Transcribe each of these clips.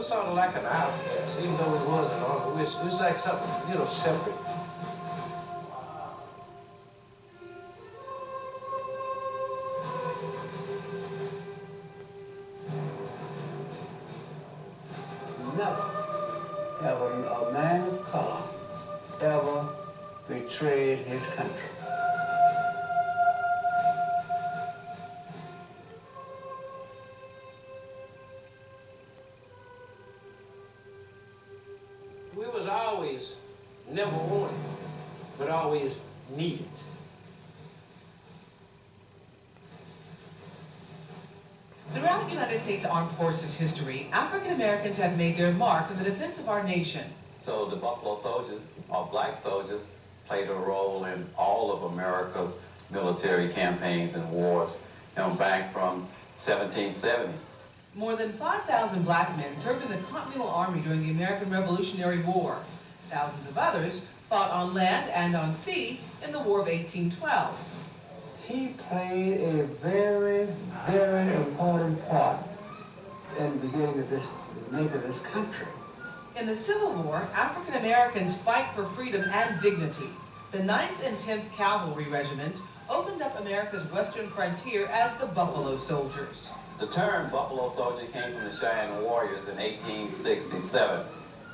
sort of like an outcast, even though we was an army. It was like something, you know, separate. Never have a man of color ever betrayed his country. We was always never wanted, but always needed. Throughout United States Armed Forces history, African Americans have made their mark in the defense of our nation. So the Buffalo Soldiers, or black soldiers, played a role in all of America's military campaigns and wars, you know, back from 1770. More than 5,000 black men served in the Continental Army during the American Revolutionary War. Thousands of others fought on land and on sea in the War of 1812. He played a very, very important part in the beginning of this, make of this country. In the Civil War, African Americans fight for freedom and dignity. The 9th and 10th Cavalry Regiments opened up America's western frontier as the Buffalo Soldiers. The term Buffalo Soldier came from the Cheyenne Warriors in 1867.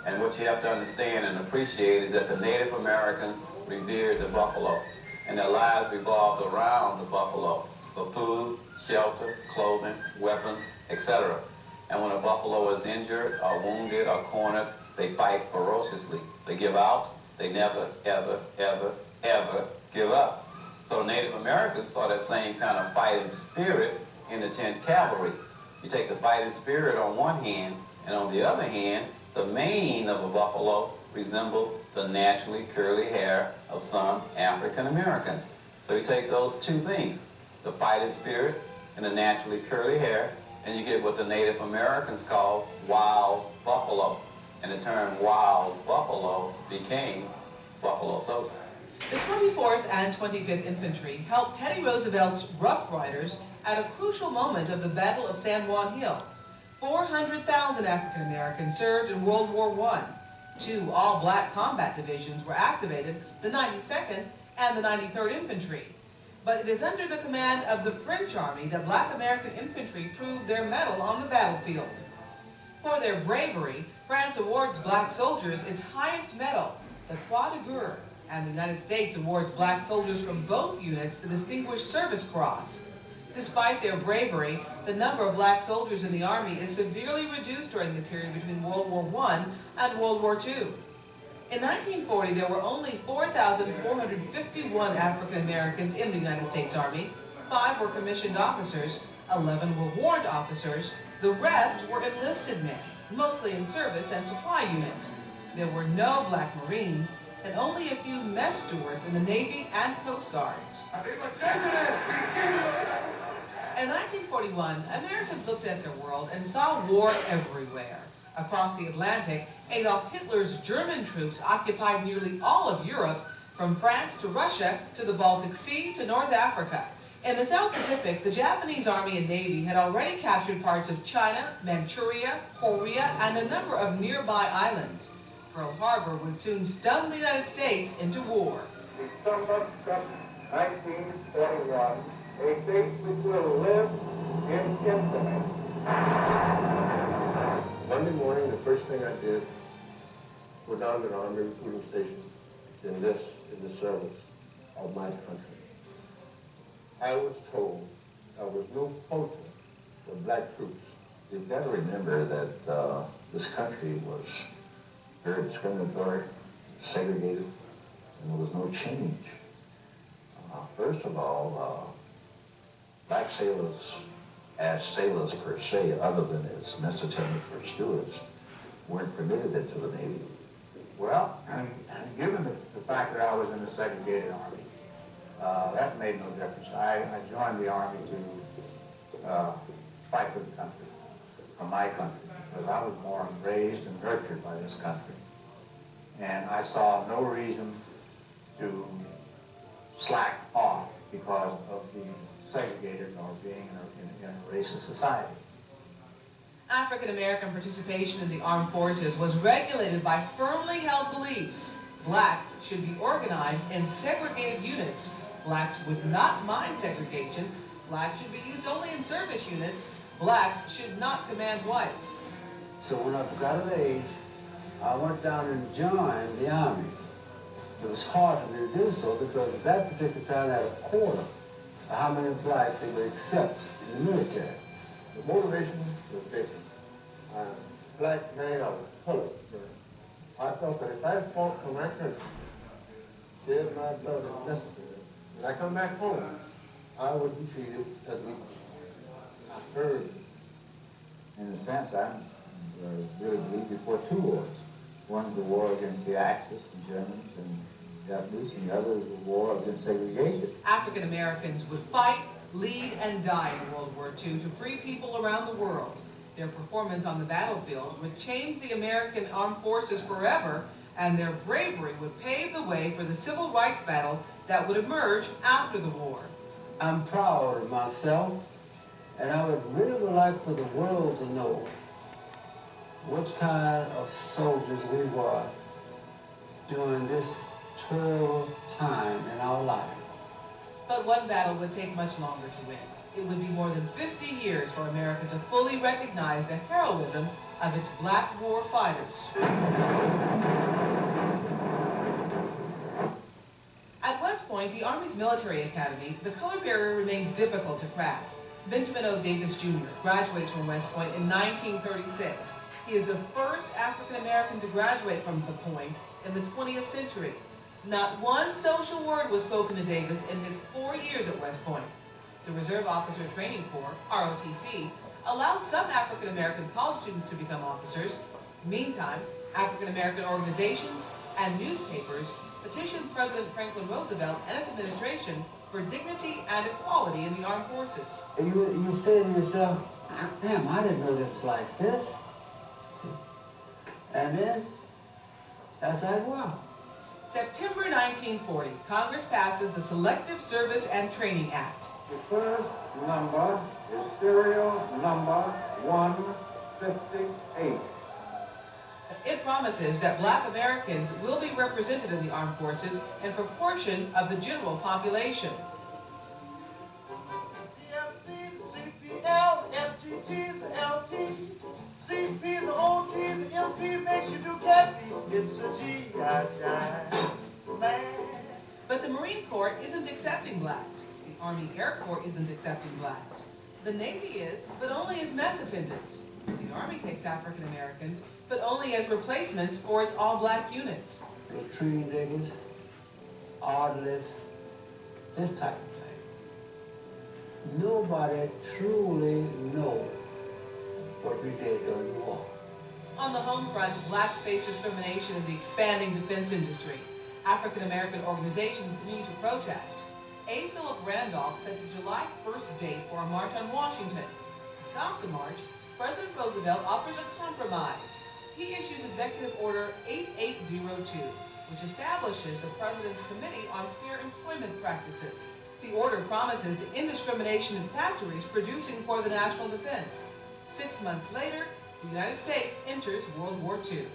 And what you have to understand and appreciate is that the Native Americans revered the buffalo, and their lives revolved around the buffalo for food, shelter, clothing, weapons, etc. And when a buffalo is injured or wounded or cornered, they fight ferociously. They give out. They never, ever, ever, ever give up. So Native Americans saw that same kind of fighting spirit in the 10th Cavalry. You take the fighting spirit on one hand, and on the other hand, the mane of a buffalo resembled the naturally curly hair of some African Americans. So you take those two things, the fighting spirit and the naturally curly hair, and you get what the Native Americans call wild buffalo. And the term wild buffalo became Buffalo Soldier. The 24th and 25th Infantry helped Teddy Roosevelt's Rough Riders at a crucial moment of the Battle of San Juan Hill. 400,000 African Americans served in World War I. 2 all-black combat divisions were activated, the 92nd and the 93rd Infantry. But it is under the command of the French Army that black American infantry proved their mettle on the battlefield. For their bravery, France awards black soldiers its highest medal, the Croix de Guerre, and the United States awards black soldiers from both units the Distinguished Service Cross. Despite their bravery, the number of black soldiers in the Army is severely reduced during the period between World War I and World War II. In 1940, there were only 4,451 African Americans in the United States Army. 5 were commissioned officers, 11 were warrant officers, the rest were enlisted men, mostly in service and supply units. There were no black Marines, and only a few mess stewards in the Navy and Coast Guards. In 1941, Americans looked at their world and saw war everywhere. Across the Atlantic, Adolf Hitler's German troops occupied nearly all of Europe, from France to Russia to the Baltic Sea to North Africa. In the South Pacific, the Japanese Army and Navy had already captured parts of China, Manchuria, Korea, and a number of nearby islands. Pearl Harbor would soon stun the United States into war. December 1941, a date which will live in infamy. Monday morning, the first thing I did, go down to the Army recruiting station to enlist in the service of my country. I was told there was no quota for black troops. You've got to remember that this country was very discriminatory, segregated, and there was no change. First of all, black sailors, as sailors per se, other than as mess attendants or stewards, weren't permitted into the Navy. Well, and given the fact that I was in the segregated Army, that made no difference. I joined the Army to fight for the country, for my country, because I was born, raised, and nurtured by this country. And I saw no reason to slack off because of being segregated or being in a racist society. African American participation in the armed forces was regulated by firmly held beliefs. Blacks should be organized in segregated units. Blacks would not mind segregation. Blacks should be used only in service units. Blacks should not command whites. So when I got of age, I went down and joined the Army. It was hard for me to do so because at that particular time I had a quota of how many blacks they would accept in the military. The motivation was basic. I'm a black man, I was colored. I felt that if I fought for my country, shed my blood if necessary, when I come back home, I would be treated as an equal. I heard. In a sense, I really believe before two wars. One's the war against the Axis, the Germans and Japanese, and the other is the war against segregation. African Americans would fight, lead, and die in World War II to free people around the world. Their performance on the battlefield would change the American armed forces forever, and their bravery would pave the way for the civil rights battle that would emerge after the war. I'm proud of myself, and I would really like for the world to know what kind of soldiers we were during this terrible time in our life. But one battle would take much longer to win. It would be more than 50 years for America to fully recognize the heroism of its black war fighters. At West Point, the Army's military academy, the color barrier remains difficult to crack. Benjamin O. Davis Jr. graduates from West Point in 1936. He is the first African American to graduate from the Point in the 20th century. Not one social word was spoken to Davis in his 4 years at West Point. The Reserve Officer Training Corps, ROTC, allowed some African American college students to become officers. Meantime, African American organizations and newspapers petitioned President Franklin Roosevelt and his administration for dignity and equality in the armed forces. You say to yourself, damn, I didn't know it was like this. And then, that's as well. September 1940, Congress passes the Selective Service and Training Act. The first number is serial number 158. It promises that black Americans will be represented in the armed forces in proportion of the general population. CPL, SGT, the LT, CP, the OT, the MP makes you do get me. It's a G.I. man. But the Marine Corps isn't accepting blacks. The Army Air Corps isn't accepting blacks. The Navy is, but only as mess attendants. The Army takes African Americans, but only as replacements for its all-black units. Latrine diggers, orderlies, this type of thing. Nobody truly knows what we did during the war. On the home front, blacks face discrimination in the expanding defense industry. African American organizations continue to protest. A. Philip Randolph set the July 1st date for a march on Washington. To stop the march, President Roosevelt offers a compromise. He issues Executive Order 8802, which establishes the President's Committee on Fair Employment Practices. The order promises to end discrimination in factories producing for the national defense. 6 months later, the United States enters World War II.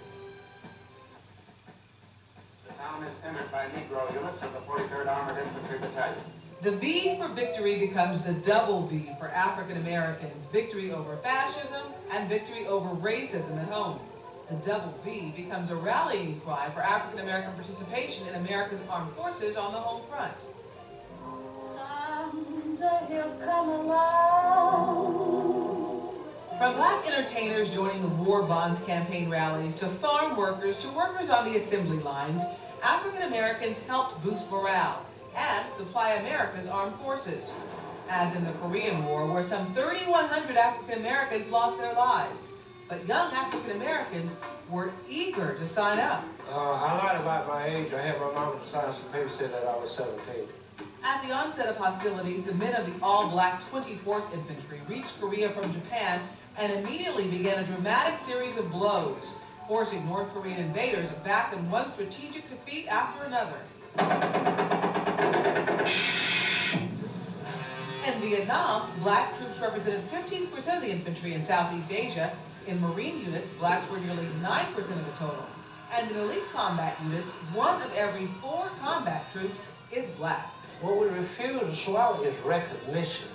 The town is entered by Negro units of the 43rd Armored Infantry Battalion. The V for victory becomes the double V for African Americans, victory over fascism and victory over racism at home. The double V becomes a rallying cry for African American participation in America's armed forces on the home front. Someday he'll come along. From black entertainers joining the War Bonds campaign rallies to farm workers to workers on the assembly lines, African Americans helped boost morale and supply America's armed forces. As in the Korean War, where some 3,100 African Americans lost their lives. But young African Americans were eager to sign up. I lied about my age. I had my mom to sign some papers said that I was 17. At the onset of hostilities, the men of the all-black 24th Infantry reached Korea from Japan and immediately began a dramatic series of blows, forcing North Korean invaders back in one strategic defeat after another. In In Vietnam, black troops represented 15% of the infantry in Southeast Asia. In Marine units, blacks were nearly 9% of the total. And in elite combat units, 1 of every 4 combat troops is black. What we refuse to swallow is recognition.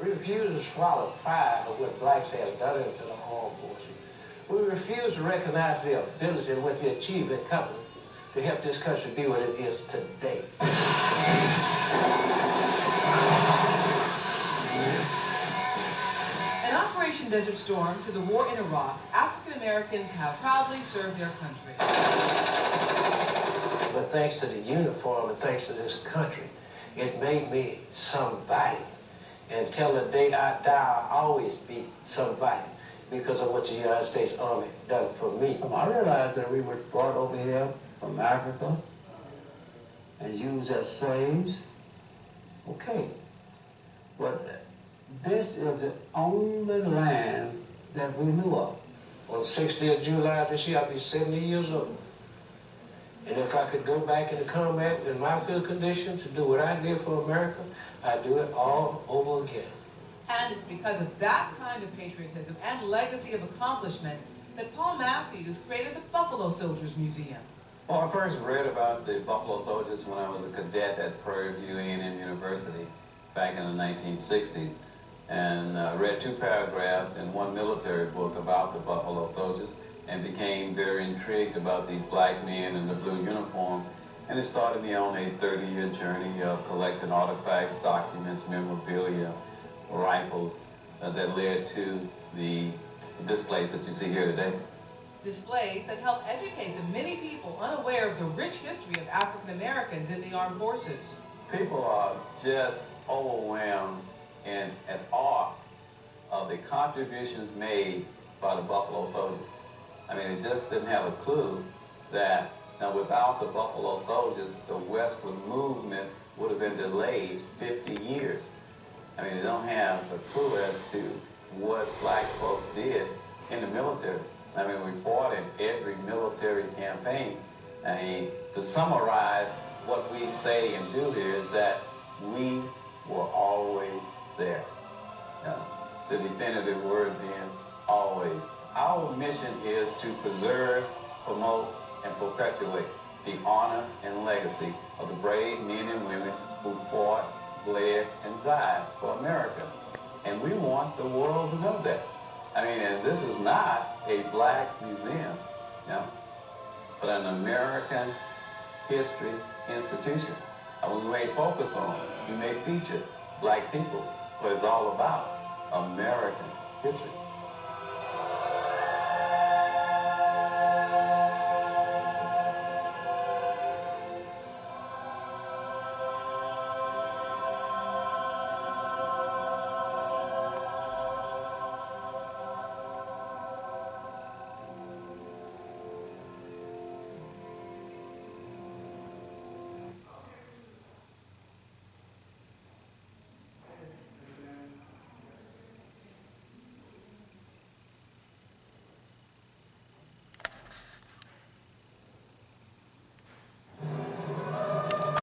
We refuse to swallow pride of what blacks have done into the armed forces. We refuse to recognize their ability and what they achieved in company to help this country be what it is today. In Operation Desert Storm to the war in Iraq, African Americans have proudly served their country. But thanks to the uniform and thanks to this country, it made me somebody. And till the day I die, I'll always be somebody because of what the United States Army done for me. I realized that we were brought over here from Africa and used as slaves. Okay. But this is the only land that we knew of. On the 6th day of July this year, I'll be 70 years old. And if I could go back into combat in my field condition to do what I did for America, I'd do it all over again. And it's because of that kind of patriotism and legacy of accomplishment that Paul Matthews created the Buffalo Soldiers Museum. Well, I first read about the Buffalo Soldiers when I was a cadet at Prairie View A&M University back in the 1960s, and read 2 paragraphs in one military book about the Buffalo Soldiers and became very intrigued about these black men in the blue uniform. And it started me on a 30-year journey of collecting artifacts, documents, memorabilia, rifles that led to the displays that you see here today. Displays that help educate the many people unaware of the rich history of African Americans in the armed forces. People are just overwhelmed and at awe of the contributions made by the Buffalo Soldiers. I mean, they just didn't have a clue that now without the Buffalo Soldiers, the westward movement would have been delayed 50 years. I mean, they don't have a clue as to what black folks did in the military. I mean, we fought in every military campaign. I mean, to summarize what we say and do here is that we were always there. The definitive word being always. Our mission is to preserve, promote, and perpetuate the honor and legacy of the brave men and women who fought, bled, and died for America. And we want the world to know that. I mean, and this is not a black museum, but an American history institution. And we may focus on, we may feature black people, but it's all about American history.